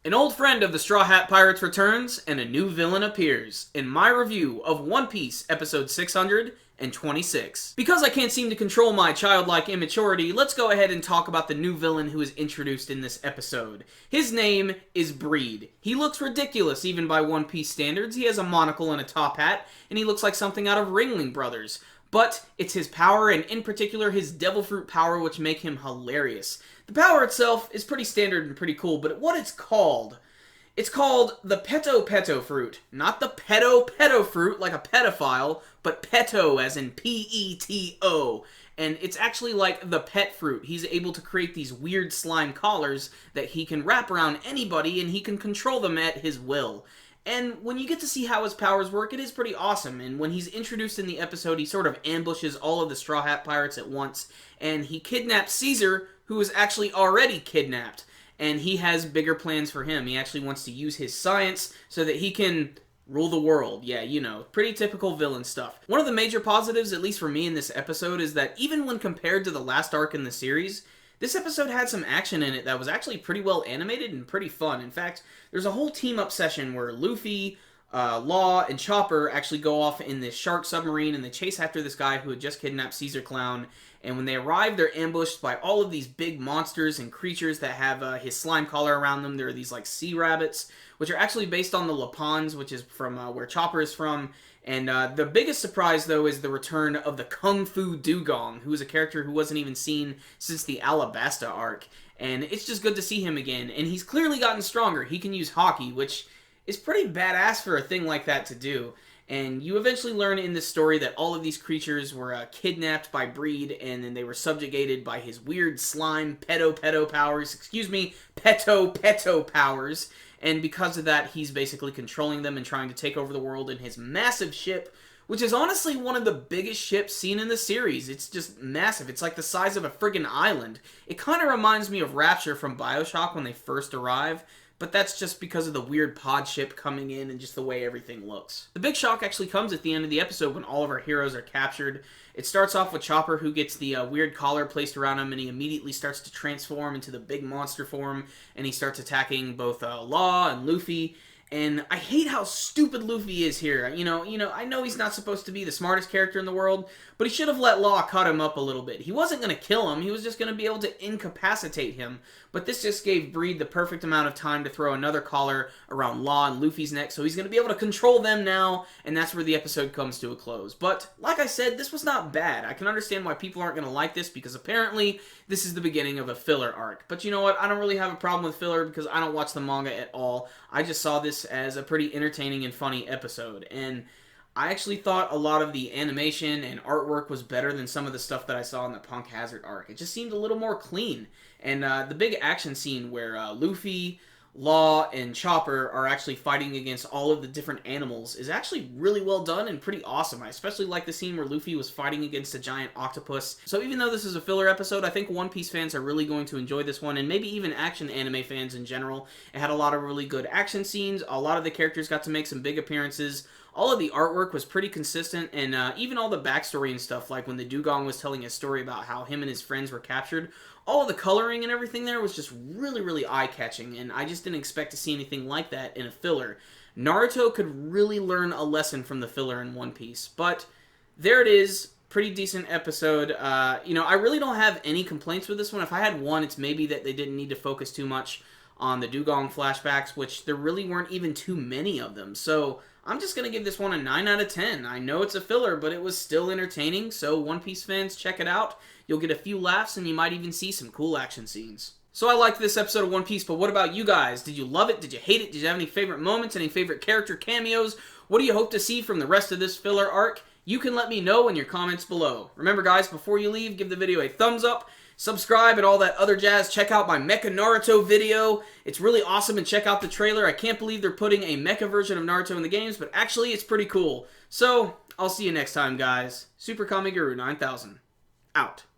An old friend of the Straw Hat Pirates returns, and a new villain appears, in my review of One Piece, episode 626. Because I can't seem to control my childlike immaturity, let's go ahead and talk about the new villain who is introduced in this episode. His name is Breed. He looks ridiculous even by One Piece standards. He has a monocle and a top hat, and he looks like something out of Ringling Brothers. But it's his power, and in particular his devil fruit power, which make him hilarious. The power itself is pretty standard and pretty cool, but what it's called the Peto fruit. Not the Peto fruit like a pedophile, but Peto as in P-E-T-O. And it's actually like the pet fruit. He's able to create these weird slime collars that he can wrap around anybody, and he can control them at his will. And when you get to see how his powers work, it is pretty awesome. And when he's introduced in the episode, he sort of ambushes all of the Straw Hat Pirates at once, and he kidnaps Caesar, who is actually already kidnapped. And he has bigger plans for him. He actually wants to use his science so that he can rule the world. Yeah, you know, pretty typical villain stuff. One of the major positives, at least for me in this episode, is that even when compared to the last arc in the series, this episode had some action in it that was actually pretty well animated and pretty fun. In fact, there's a whole team-up session where Luffy, Law, and Chopper actually go off in this shark submarine and they chase after this guy who had just kidnapped Caesar Clown. And when they arrive, they're ambushed by all of these big monsters and creatures that have his slime collar around them. There are these like sea rabbits, which are actually based on the Lapons, which is from where Chopper is from. And the biggest surprise, though, is the return of the Kung Fu Dugong, who is a character who wasn't even seen since the Alabasta arc. And it's just good to see him again. And he's clearly gotten stronger. He can use Haki, which is pretty badass for a thing like that to do. And you eventually learn in this story that all of these creatures were kidnapped by Breed, and then they were subjugated by his weird slime peto powers. Excuse me, peto powers. And because of that, he's basically controlling them and trying to take over the world in his massive ship, which is honestly one of the biggest ships seen in the series. It's just massive. It's like the size of a friggin' island. It kind of reminds me of Rapture from BioShock when they first arrive, but that's just because of the weird pod ship coming in and just the way everything looks. The big shock actually comes at the end of the episode when all of our heroes are captured. It starts off with Chopper, who gets the weird collar placed around him, and he immediately starts to transform into the big monster form, and he starts attacking both Law and Luffy. And I hate how stupid Luffy is here. You know, I know he's not supposed to be the smartest character in the world, but he should have let Law cut him up a little bit. He wasn't going to kill him, he was just going to be able to incapacitate him. But this just gave Breed the perfect amount of time to throw another collar around Law and Luffy's neck, so he's going to be able to control them now, and that's where the episode comes to a close. But, like I said, this was not bad. I can understand why people aren't going to like this, because apparently this is the beginning of a filler arc. But you know what? I don't really have a problem with filler, because I don't watch the manga at all. I just saw this as a pretty entertaining and funny episode, and I actually thought a lot of the animation and artwork was better than some of the stuff that I saw in the Punk Hazard arc. It just seemed a little more clean, and the big action scene where Luffy, Law, and Chopper are actually fighting against all of the different animals is actually really well done and pretty awesome. I especially like the scene where Luffy was fighting against a giant octopus. So even though this is a filler episode, I think One Piece fans are really going to enjoy this one, and maybe even action anime fans in general. It had a lot of really good action scenes. A lot of the characters got to make some big appearances. All of the artwork was pretty consistent, and even all the backstory and stuff, like when the Dugong was telling his story about how him and his friends were captured, all of the coloring and everything there was just really, really eye-catching, and I just didn't expect to see anything like that in a filler. Naruto could really learn a lesson from the filler in One Piece, but there it is. Pretty decent episode. You know, I really don't have any complaints with this one. If I had one, it's maybe that they didn't need to focus too much on the Dugong flashbacks, which there really weren't even too many of them. So I'm just going to give this one a 9 out of 10. I know it's a filler, but it was still entertaining, so One Piece fans, check it out. You'll get a few laughs, and you might even see some cool action scenes. So I liked this episode of One Piece, but what about you guys? Did you love it? Did you hate it? Did you have any favorite moments? Any favorite character cameos? What do you hope to see from the rest of this filler arc? You can let me know in your comments below. Remember guys, before you leave, give the video a thumbs up, subscribe, and all that other jazz. Check out my Mecha Naruto video. It's really awesome, and check out the trailer. I can't believe they're putting a mecha version of Naruto in the games, but actually it's pretty cool. So, I'll see you next time, guys. Super Kami Guru 9000. Out.